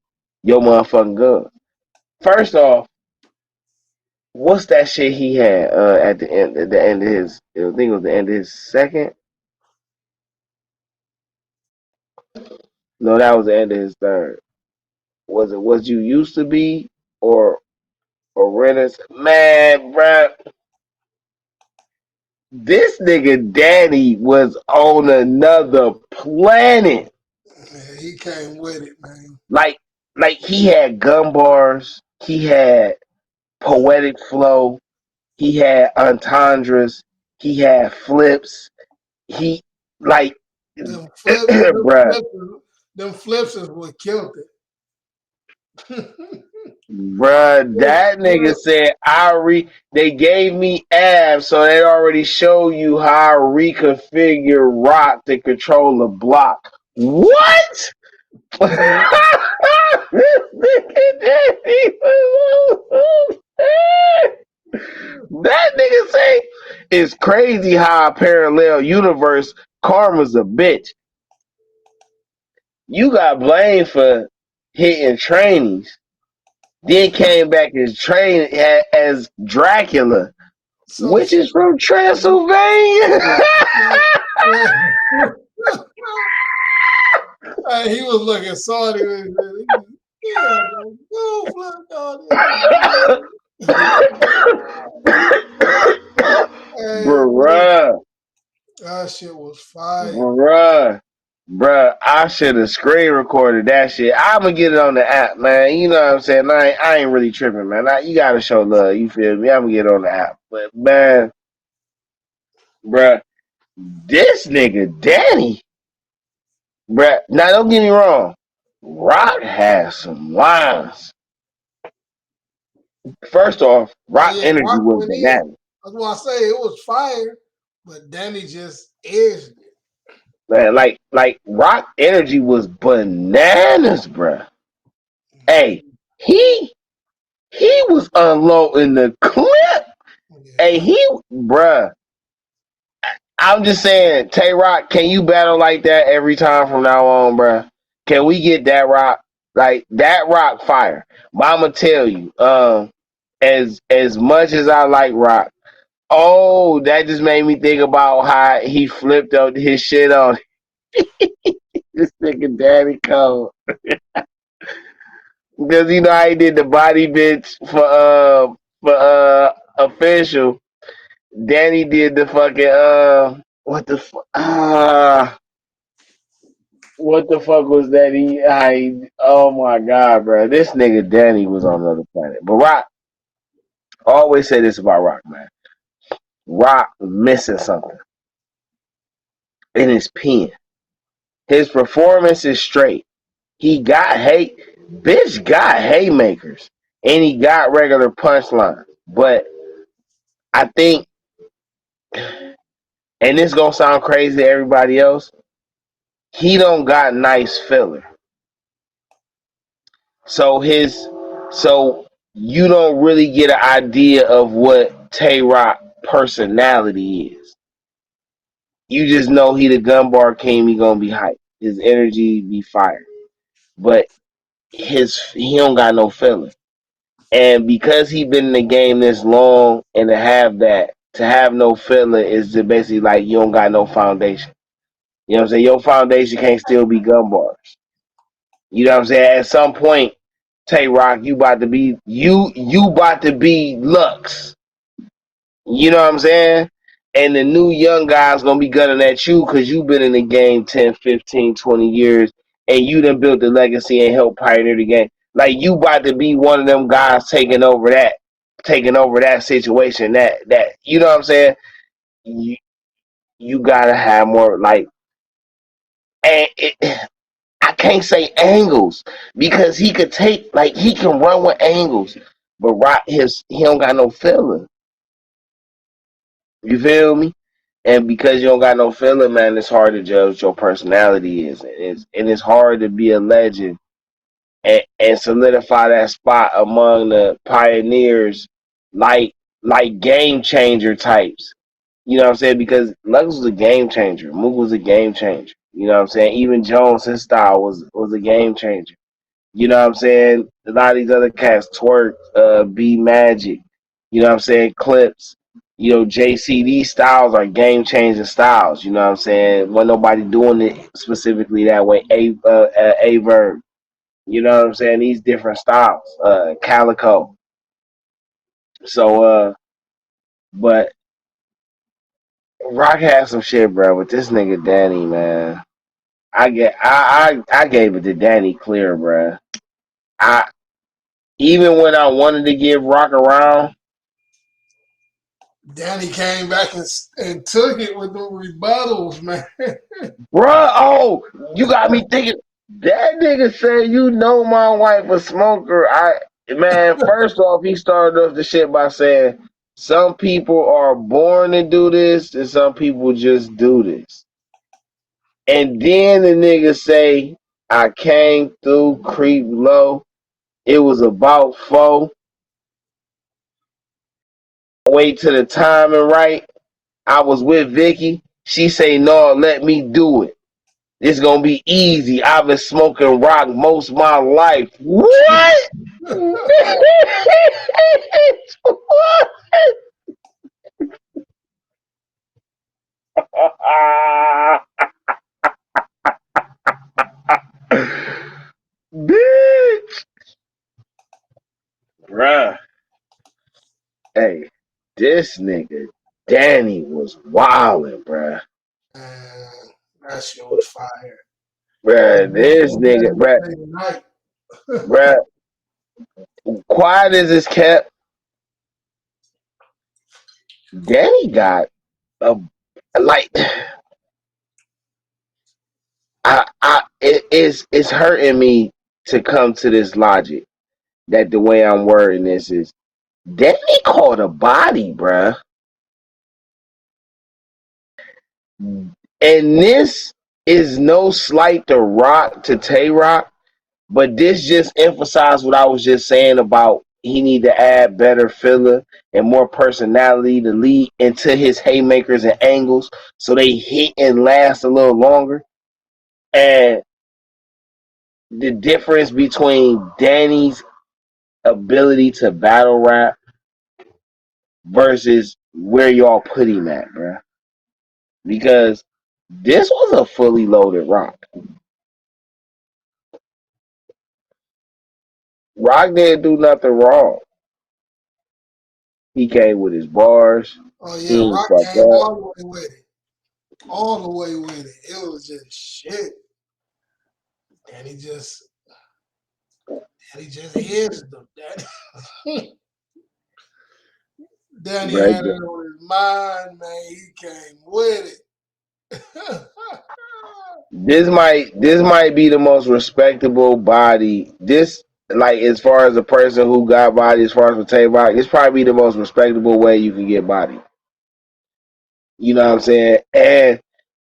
S1: your motherfucking gun. First off, what's that shit he had at the end of his, I think it was the end of his second? No, that was the end of his third. Was it what you used to be or Rennis? Man, bruh. This nigga Danny was on another planet.
S2: Yeah, he came with it, man.
S1: Like he had gun bars, he had poetic flow, he had entendres, he had flips, he like
S2: Them flips,
S1: bruh.
S2: them flips is what killed it.
S1: Bruh, that nigga said they gave me abs, so they already show you how I reconfigure Rock to control the block. What? That nigga say it's crazy how a parallel universe karma's a bitch. You got blamed for hitting trainees. Then came back as Dracula, which is from Transylvania.
S2: Hey, he was looking salty. Yeah, go flip on Hey,
S1: Bruh,
S2: that shit was fire.
S1: bruh, I should have screen recorded that shit. I'ma get it on the app, man. You know what I'm saying? I ain't really tripping, man. You gotta show love. You feel me? I'ma get it on the app. But man, bruh, this nigga Danny, bruh. Now don't get me wrong. Rock has some lines. First off,
S2: Oh
S1: Rock
S2: yeah,
S1: energy
S2: Rock
S1: was
S2: went in.
S1: bananas.
S2: That's why I say it was fire, but Danny just edged it.
S1: Man, like Rock energy was bananas, bruh. Hey, he was unloading the clip. Hey,
S2: Yeah.
S1: bruh. I'm just saying, Tay Rock, can you battle like that every time from now on, bruh? Can we get that Rock? Like that Rock fire. But I'ma tell you, as much as I like Rock, oh, that just made me think about how he flipped up his shit on this nigga Daddy Cole. Because you know how he did the body bitch for official. Danny did the fucking what the fuck was that? Oh my god, bro, this nigga Danny was on another planet. But Rock, I always say this about Rock, man. Rock missing something in his pen. His performance is straight. He got bitch got haymakers, and he got regular punchlines. But I think, and this gonna sound crazy to everybody else, he don't got nice filler. So so you don't really get an idea of what Tay Rock personality is. You just know he the gun bar king, he gonna be hype. His energy be fire. But he don't got no filler. And because he been in the game this long and to have no filler is to basically like you don't got no foundation. You know what I'm saying? Your foundation can't still be gun bars. You know what I'm saying? At some point, Tay Rock, you about to be Lux. You know what I'm saying? And the new young guys gonna be gunning at you because you've been in the game 10, 15, 20 years and you done built the legacy and helped pioneer the game. Like you about to be one of them guys taking over that situation. That you know what I'm saying? You you gotta have more like and I can't say angles because he could take he can run with angles, but he don't got no feeling. You feel me? And because you don't got no feeling, man, it's hard to judge what your personality is. And it's hard to be a legend and solidify that spot among the pioneers like game changer types. You know what I'm saying? Because Lux was a game changer. Mook was a game changer. You know what I'm saying? Even Jones, his style was a game changer. You know what I'm saying? A lot of these other cats, Twerk, B Magic, you know what I'm saying? Clips, JC, these styles are game changing styles. You know what I'm saying? Wasn't nobody doing it specifically that way. Verb, you know what I'm saying? These different styles. Calico. So, but Rock had some shit, bro. With this nigga Danny, man, I gave it to Danny clear, bro. I even when I wanted to give Rock around.
S2: Danny came back and took it with the rebuttals, man.
S1: Bruh, oh, you got me thinking. That nigga said, you know my wife a smoker. Man, first off, he started off the shit by saying, some people are born to do this and some people just do this. And then the nigga say, I came through, creep low. It was about four. Wait till the timing right. I was with Vicky. She say, no, let me do it. It's gonna be easy. I've been smoking rock most of my life. What? Bruh. Hey, this nigga Danny was wildin', bruh.
S2: Man, that shit was fire.
S1: Bruh, this nigga, bruh,
S2: Night.
S1: bruh, quiet as it's kept, Danny got a, like, it's hurting me to come to this logic that the way I'm wording this is Danny caught a body, bruh. And this is no slight to Rock, to Tay Rock, but this just emphasized what I was just saying about he need to add better filler and more personality to lead into his haymakers and angles so they hit and last a little longer. And the difference between Danny's ability to battle rap versus where y'all put him at, bruh. Because this was a fully loaded Rock. Rock didn't do nothing wrong. He came with his bars.
S2: Oh
S1: He
S2: yeah,
S1: ain't
S2: Rock
S1: fucked
S2: came
S1: up.
S2: all the way with it. All the way with it. It was just shit. And he just hits them. Danny
S1: Right
S2: had
S1: there.
S2: it on his mind, man. He came with it.
S1: This might be the most respectable body. This, like, as far as a person who got body, as far as for Tay Rock, this probably the most respectable way you can get body. You know what I'm saying? And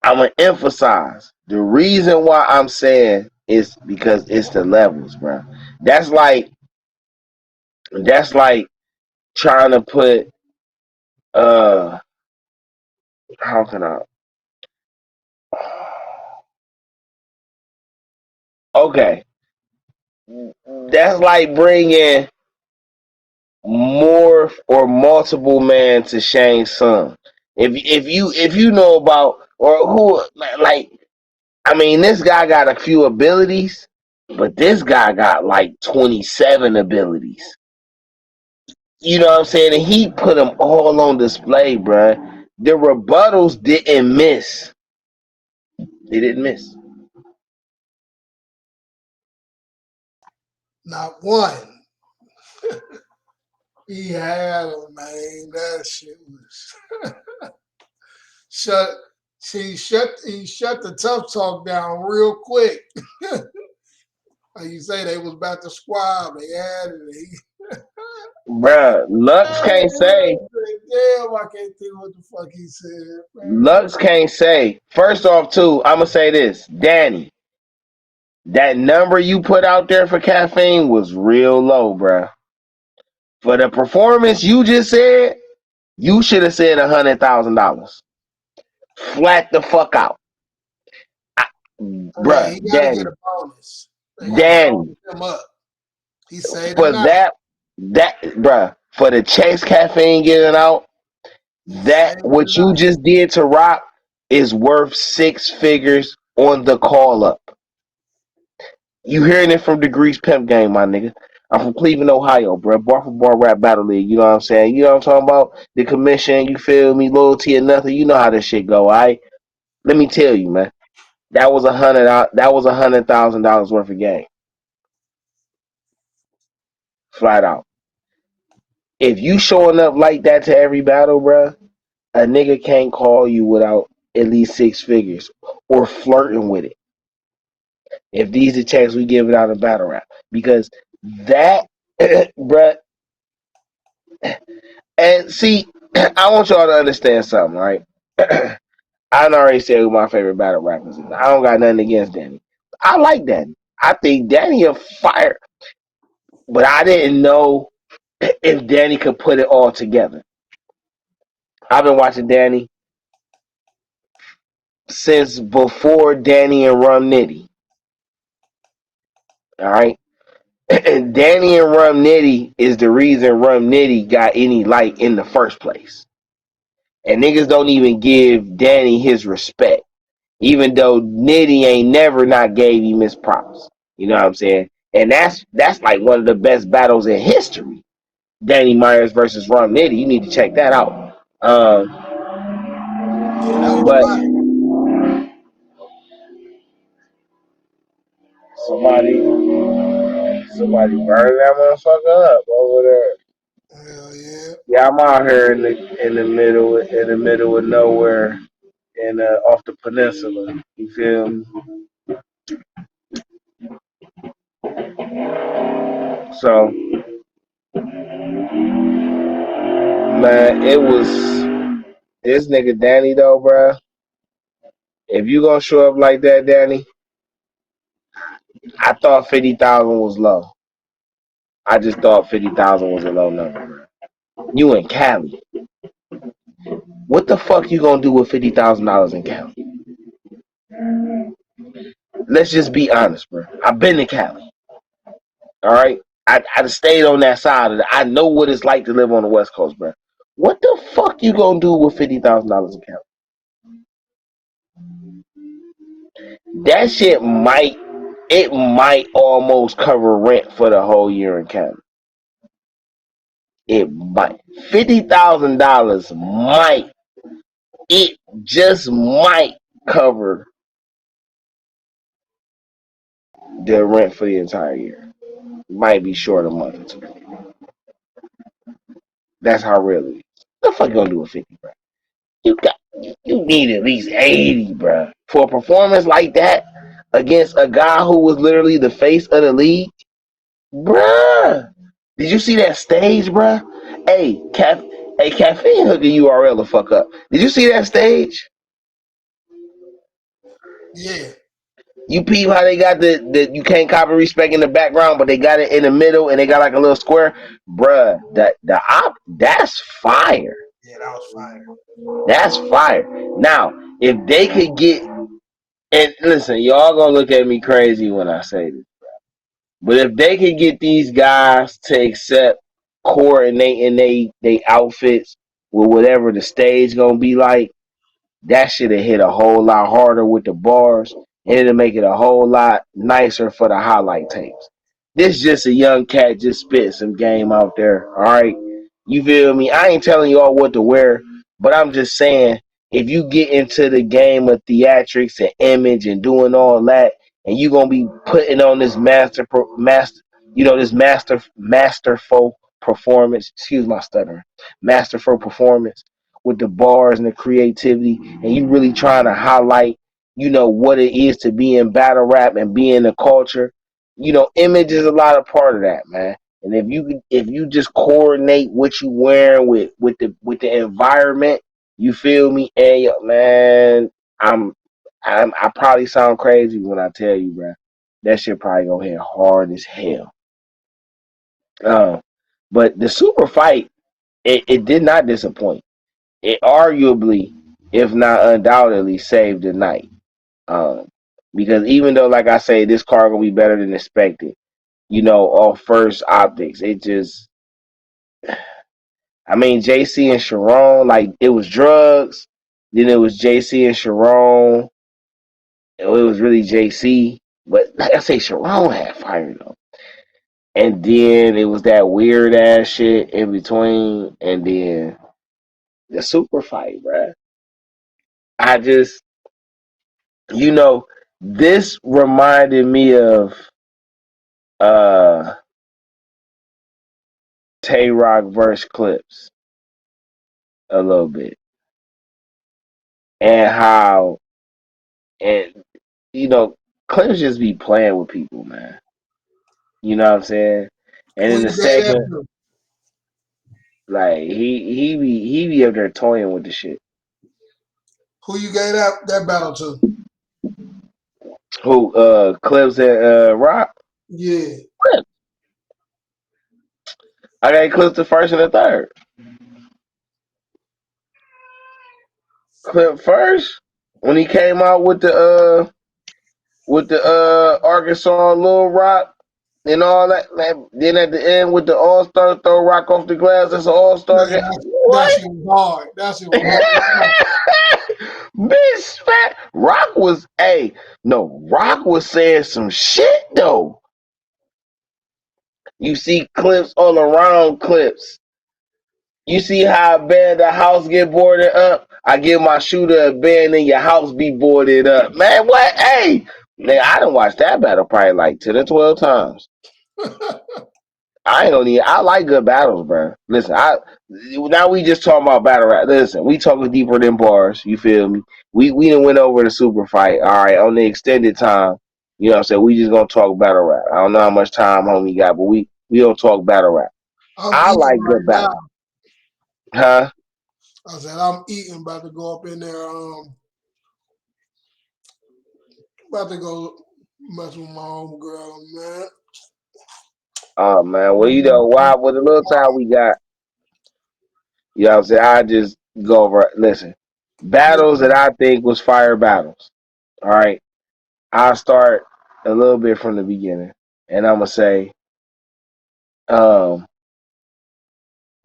S1: I'm gonna emphasize the reason why I'm saying is because it's the levels, bro. That's like trying to put how can I, okay, that's like bringing more or multiple man to Shane's son. If you know about or who, like, I mean, this guy got a few abilities, but this guy got like 27 abilities. You know what I'm saying? And he put them all on display, bruh. The rebuttals didn't miss. They didn't miss.
S2: Not one. He had him, man. That shit was shut. He shut the tough talk down real quick. Like you say, they was about to squab. They had it.
S1: Bruh, Lux can't say.
S2: Damn, I can't think what the fuck he said, man.
S1: Lux can't say. First off, too, I'm going to say this. Danny, that number you put out there for caffeine was real low, bruh. For the performance you just said, you should have said $100,000. Flat the fuck out.
S2: Oh yeah,
S1: Bruh,
S2: he got to get
S1: Danny.
S2: a bonus. They got to
S1: Danny.
S2: bonus him up. He saved the
S1: For
S2: night.
S1: bruh, for the chase caffeine getting out,
S2: He
S1: that
S2: saved the
S1: what you
S2: night.
S1: just did to Rock is worth 6 figures on the call up. You hearing it from Degrees Pimp Game, my nigga. I'm from Cleveland, Ohio, bro. Bar for bar rap battle league. You know what I'm saying? You know what I'm talking about? The commission, you feel me? Loyalty or nothing. You know how this shit go, all right? Let me tell you, man. That was $100,000 worth of game. Flat out. If you showing up like that to every battle, bro, a nigga can't call you without at least 6 figures or flirting with it. If these are checks we give it out in battle rap. Because that, bruh, and see, I want y'all to understand something, right? I already said who my favorite battle rappers is. I don't got nothing against Danny. I like Danny. I think Danny a fire, but I didn't know if Danny could put it all together. I've been watching Danny since before Danny and Rum Nitty. All right. Danny and Rum Nitty is the reason Rum Nitty got any light in the first place. And niggas don't even give Danny his respect. Even though Nitty ain't never not gave him his props. You know what I'm saying? And that's like one of the best battles in history. Danny Meyers versus Ron Nitty. You need to check that out.
S2: Yeah, that was
S1: But
S2: fire.
S1: somebody burned that motherfucker up over there.
S2: Hell yeah.
S1: Yeah, I'm out here in the middle of nowhere and off the peninsula. You feel me? So man, it was this nigga Danny though, bruh. If you gonna show up like that, Danny, I thought 50,000 was low. I just thought 50,000 was a low number, bruh. You in Cali. What the fuck you gonna do with $50,000 in Cali? Let's just be honest, bro. I've been to Cali. All right, I stayed on that side of it. I know what it's like to live on the West Coast, bro. What the fuck you gonna do with $50,000 in Cali? That shit might almost cover rent for the whole year in Cali. It might. $50,000 might. It just might cover the rent for the entire year. Might be short a month or two. That's how real it is. What the fuck you gonna do with 50, bro? You need at least 80, bro. For a performance like that against a guy who was literally the face of the league, bruh. Did you see that stage, bruh? Hey, caffeine hook a URL the fuck up. Did you see that stage?
S2: Yeah.
S1: You peep how they got the you can't copy respect in the background, but they got it in the middle and they got like a little square, bruh. That's fire.
S2: Yeah, that was fire.
S1: That's fire. Now, if they could get and listen, y'all gonna look at me crazy when I say this, but if they could get these guys to accept coordinating they outfits with whatever the stage gonna be like, that should have hit a whole lot harder with the bars, and it'll make it a whole lot nicer for the highlight tapes. This just a young cat just spit some game out there, all right? You feel me? I ain't telling y'all what to wear, but I'm just saying, if you get into the game of theatrics and image and doing all that, and you gonna be putting on this masterful performance. Excuse my stuttering. Masterful performance with the bars and the creativity, and you really trying to highlight, what it is to be in battle rap and be in the culture. Image is a lot of part of that, man. And if you just coordinate what you wearing with the environment, you feel me? And man, I probably sound crazy when I tell you, bro. That shit probably gonna hit hard as hell. Uh, but the super fight, it did not disappoint. It arguably, if not undoubtedly, saved the night. Um, because even though, like I say, this card gonna be better than expected, off first optics, it just, I mean, JC and Sharon, like it was drugs. Then it was JC and Sharon. It was really JC, but like I say, Sharon had fire though. And then it was that weird ass shit in between, and then the super fight, bruh. I just, you know, this reminded me of uh Tay Rock verse Clips a little bit, and how, and Clips just be playing with people, man. You know what I'm saying? And
S2: Who
S1: in
S2: you
S1: the
S2: gave that
S1: second,
S2: to?
S1: like he be up there toying with the shit.
S2: Who you gave that battle to?
S1: Who Clips and Rock?
S2: Yeah.
S1: Clips. I got Clips the first and the third. Clip first when he came out with the Arkansas Little Rock and all that. Then at the end with the All Star throw Rock off the glass, that's an All Star
S2: Man,
S1: game.
S2: that
S1: What?
S2: shit was hard. That shit was hard.
S1: Bitch, fat Rock was Rock was saying some shit though. You see clips all around clips. You see how bad the house get boarded up? I give my shooter a band and your house be boarded up. Man, what? Hey, man, I done watched that battle probably like 10 or 12 times. I ain't gonna need. I like good battles, bro. Listen, now we just talking about battle rap. Listen, we talking deeper than bars. You feel me? We done went over the SuperFight. All right, on the extended time. You know what I'm saying? We just gonna talk battle rap. I don't know how much time homie got, but we don't talk battle rap.
S2: I'm
S1: I like
S2: eating right
S1: good
S2: now.
S1: battles, huh?
S2: I said I'm eating, about to go up in there. About to go mess with my home girl, man.
S1: Oh man, well you know why? With the little time we got, you know what I'm saying? I just go over. Listen, battles that I think was fire battles. All right. I'll start a little bit from the beginning, and I'm gonna say, um,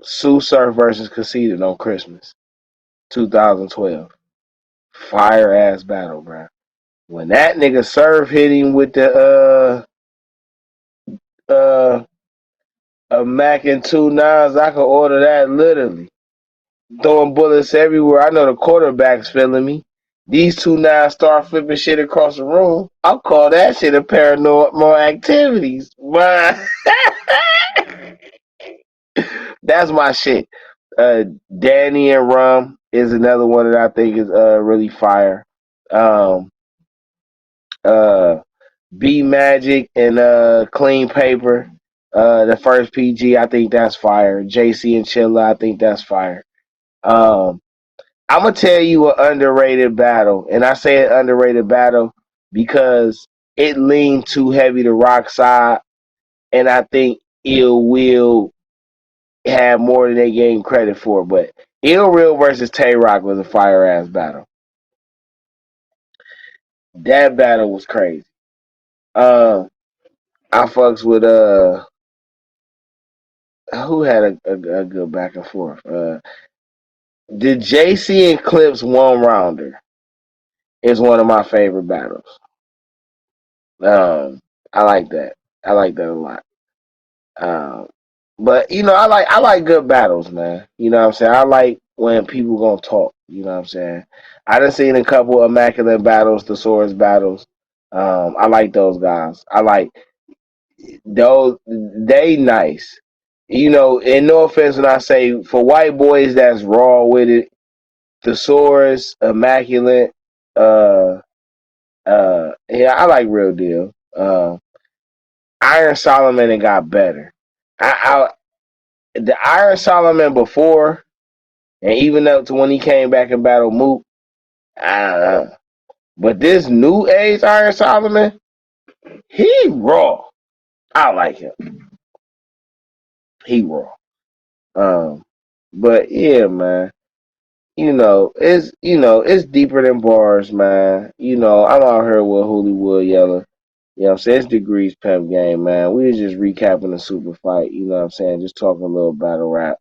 S1: Sue Surf versus Conceited on Christmas, 2012, fire ass battle, bro. When that nigga Surf hit him with the a Mac and 2 9s, I could order that literally. Throwing bullets everywhere. I know the quarterback's feeling me. These 2 9s start flipping shit across the room. I'll call that shit a paranormal activities. But that's my shit. Danny and Rum is another one that I think is really fire. Um, uh, B Magic and Clean Paper. The first PG, I think that's fire. JC and Chilla, I think that's fire. Um, I'm gonna tell you an underrated battle, and I say an underrated battle because it leaned too heavy to Rock side, and I think Ill Will have more than they gave credit for. But Ill Real versus Tay Roc was a fire ass battle. That battle was crazy. Uh, I fucks with who had a good back and forth. The JC and Clips one rounder is one of my favorite battles. I like that. I like that a lot. Um, but you know, I like good battles, man. You know what I'm saying? I like when people gonna talk. You know what I'm saying? I done seen a couple of immaculate battles, the swords battles. I like those guys. I like those. They nice. You know, and no offense when I say for white boys that's raw with it. The swords, immaculate. Yeah, I like real deal. Iron Solomon and got better. The Iron Solomon before, and even up to when he came back and battled Mook, I don't know. But this new age Iron Solomon, he raw. I like him. He raw. Um, but yeah, man. It's deeper than bars, man. I'm out here with HooliewoodYella. You know what I'm saying? It's Degrees Pep Game, man. We was just recapping the super fight, you know what I'm saying? Just talking a little battle rap.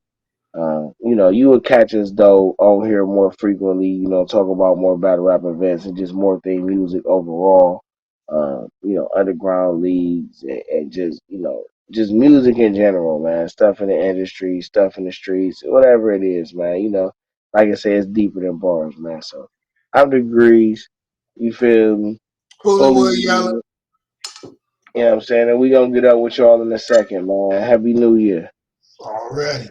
S1: You would catch us though on here more frequently, talk about more battle rap events and just more theme music overall. Underground leagues and just music in general, man. Stuff in the industry, stuff in the streets, whatever it is, man. Like I said, it's deeper than bars, man. So I'm Degrees. You feel me?
S2: Hollywood Yella.
S1: You know what I'm saying? And we gonna get up with y'all in a second, man. Happy New Year.
S2: Already.